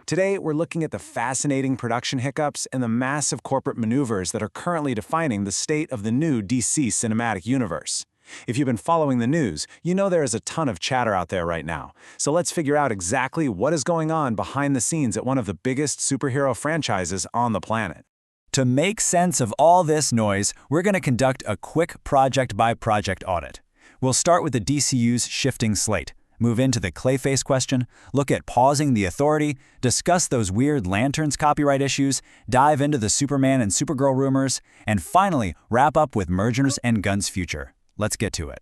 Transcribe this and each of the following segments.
Today, we're looking at the fascinating production hiccups and the massive corporate maneuvers that are currently defining the state of the new DC cinematic universe. If you've been following the news, you know there is a ton of chatter out there right now. So let's figure out exactly what is going on behind the scenes at one of the biggest superhero franchises on the planet. To make sense of all this noise, we're going to conduct a quick project-by-project audit. We'll start with the DCU's shifting slate, move into the Clayface question, look at pausing the authority, discuss those weird Lanterns copyright issues, dive into the Superman and Supergirl rumors, and finally wrap up with Mergers and Gunn's future. Let's get to it.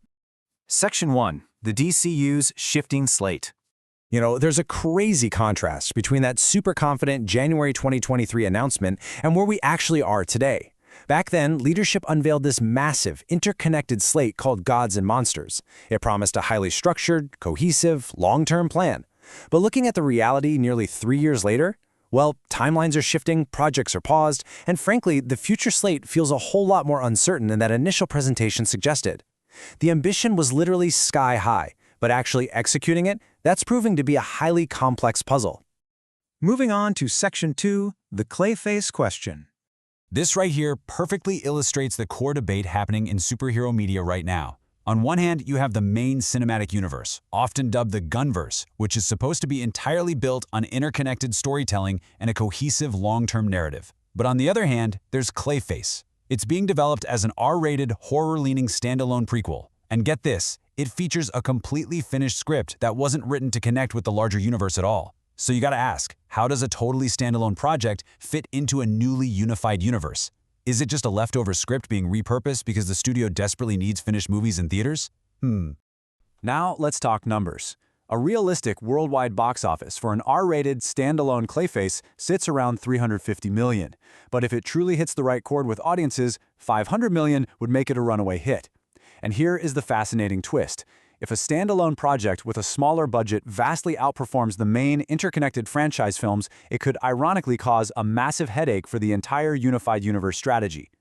Section 1. The DCU's shifting slate. There's a crazy contrast between that super confident January 2023 announcement and where we actually are today. Back then, leadership unveiled this massive, interconnected slate called Gods and Monsters. It promised a highly structured, cohesive, long-term plan. But looking at the reality nearly 3 years later, well, timelines are shifting, projects are paused, and frankly, the future slate feels a whole lot more uncertain than that initial presentation suggested. The ambition was literally sky high, but actually executing it, that's proving to be a highly complex puzzle. Moving on to Section 2, the Clayface question. This right here perfectly illustrates the core debate happening in superhero media right now. On one hand, you have the main cinematic universe, often dubbed the Gunverse, which is supposed to be entirely built on interconnected storytelling and a cohesive long-term narrative. But on the other hand, there's Clayface. It's being developed as an R-rated, horror-leaning standalone prequel. And get this, it features a completely finished script that wasn't written to connect with the larger universe at all. So you gotta ask, how does a totally standalone project fit into a newly unified universe? Is it just a leftover script being repurposed because the studio desperately needs finished movies in theaters? Now let's talk numbers. A realistic worldwide box office for an R-rated standalone Clayface sits around $350 million. But if it truly hits the right chord with audiences, $500 million would make it a runaway hit. And here is the fascinating twist. If a standalone project with a smaller budget vastly outperforms the main interconnected franchise films, it could ironically cause a massive headache for the entire unified universe strategy.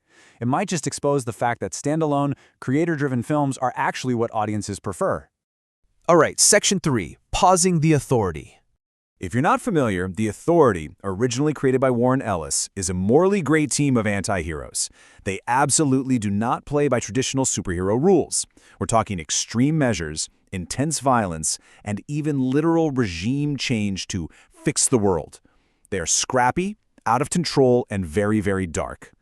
It might just expose the fact that standalone, creator-driven films are actually what audiences prefer. All right, Section 3, pausing the authority. If you're not familiar, the Authority, originally created by Warren Ellis, is a morally great team of anti-heroes. They absolutely do not play by traditional superhero rules. We're talking extreme measures, intense violence, and even literal regime change to fix the world. They are scrappy, out of control, and very, very dark.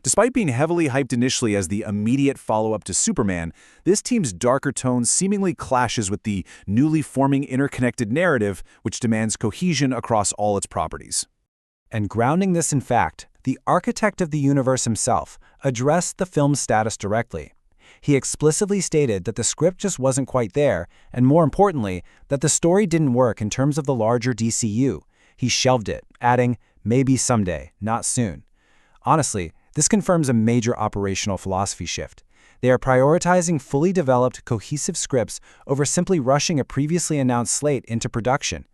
Despite being heavily hyped initially as the immediate follow-up to Superman, this team's darker tone seemingly clashes with the newly forming interconnected narrative which demands cohesion across all its properties. And grounding this in fact, the architect of the universe himself addressed the film's status directly. He explicitly stated that the script just wasn't quite there, and more importantly, that the story didn't work in terms of the larger DCU. He shelved it, adding, "Maybe someday, not soon." Honestly, this confirms a major operational philosophy shift. They are prioritizing fully developed, cohesive scripts over simply rushing a previously announced slate into production.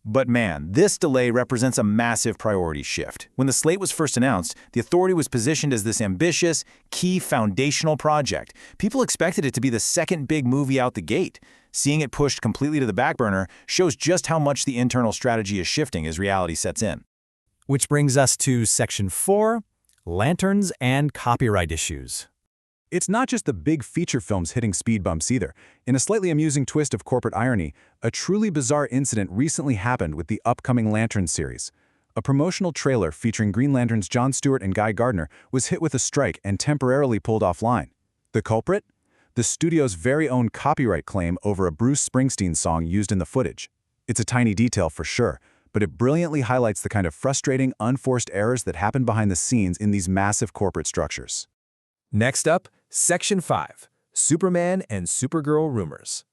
But man, this delay represents a massive priority shift. When the slate was first announced, the Authority was positioned as this ambitious, key foundational project. People expected it to be the second big movie out the gate. Seeing it pushed completely to the back burner shows just how much the internal strategy is shifting as reality sets in. Which brings us to Section 4, Lanterns and copyright issues. It's not just the big feature films hitting speed bumps either. In a slightly amusing twist of corporate irony, a truly bizarre incident recently happened with the upcoming Lanterns series. A promotional trailer featuring Green Lantern's Jon Stewart and Guy Gardner was hit with a strike and temporarily pulled offline. The culprit? The studio's very own copyright claim over a Bruce Springsteen song used in the footage. It's a tiny detail for sure, but it brilliantly highlights the kind of frustrating, unforced errors that happen behind the scenes in these massive corporate structures. Next up, Section 5, Superman and Supergirl rumors.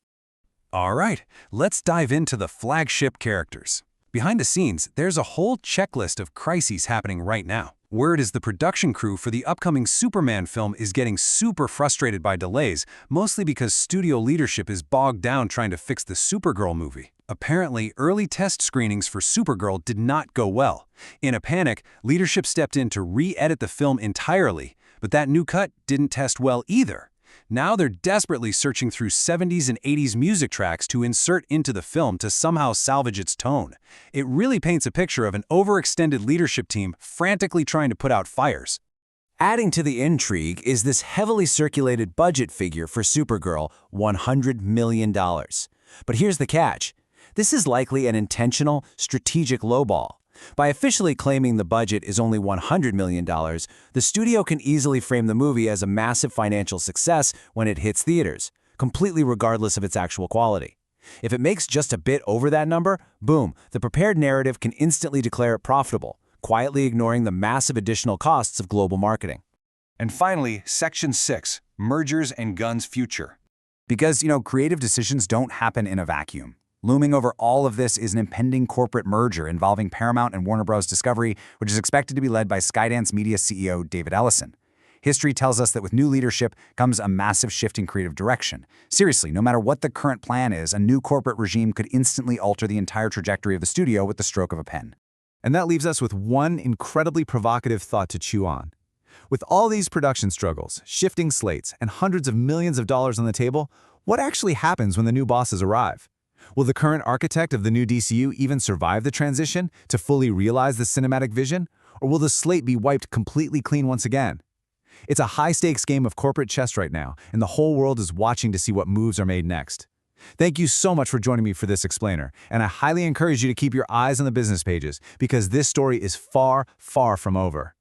All right, let's dive into the flagship characters. Behind the scenes, there's a whole checklist of crises happening right now. Word is the production crew for the upcoming Superman film is getting super frustrated by delays, mostly because studio leadership is bogged down trying to fix the Supergirl movie. Apparently, early test screenings for Supergirl did not go well. In a panic, leadership stepped in to re-edit the film entirely, but that new cut didn't test well either. Now they're desperately searching through 70s and 80s music tracks to insert into the film to somehow salvage its tone. It really paints a picture of an overextended leadership team frantically trying to put out fires. Adding to the intrigue is this heavily circulated budget figure for Supergirl, $100 million. But here's the catch. This is likely an intentional, strategic lowball. By officially claiming the budget is only $100 million, the studio can easily frame the movie as a massive financial success when it hits theaters, completely regardless of its actual quality. If it makes just a bit over that number, boom, the prepared narrative can instantly declare it profitable, quietly ignoring the massive additional costs of global marketing. And finally, Section 6, Mergers and Gunn's Future. Because, creative decisions don't happen in a vacuum. Looming over all of this is an impending corporate merger involving Paramount and Warner Bros. Discovery, which is expected to be led by Skydance Media CEO David Ellison. History tells us that with new leadership comes a massive shift in creative direction. Seriously, no matter what the current plan is, a new corporate regime could instantly alter the entire trajectory of the studio with the stroke of a pen. And that leaves us with one incredibly provocative thought to chew on. With all these production struggles, shifting slates, and hundreds of millions of dollars on the table, what actually happens when the new bosses arrive? Will the current architect of the new DCU even survive the transition to fully realize the cinematic vision? Or will the slate be wiped completely clean once again? It's a high-stakes game of corporate chess right now, and the whole world is watching to see what moves are made next. Thank you so much for joining me for this explainer, and I highly encourage you to keep your eyes on the business pages because this story is far, far from over.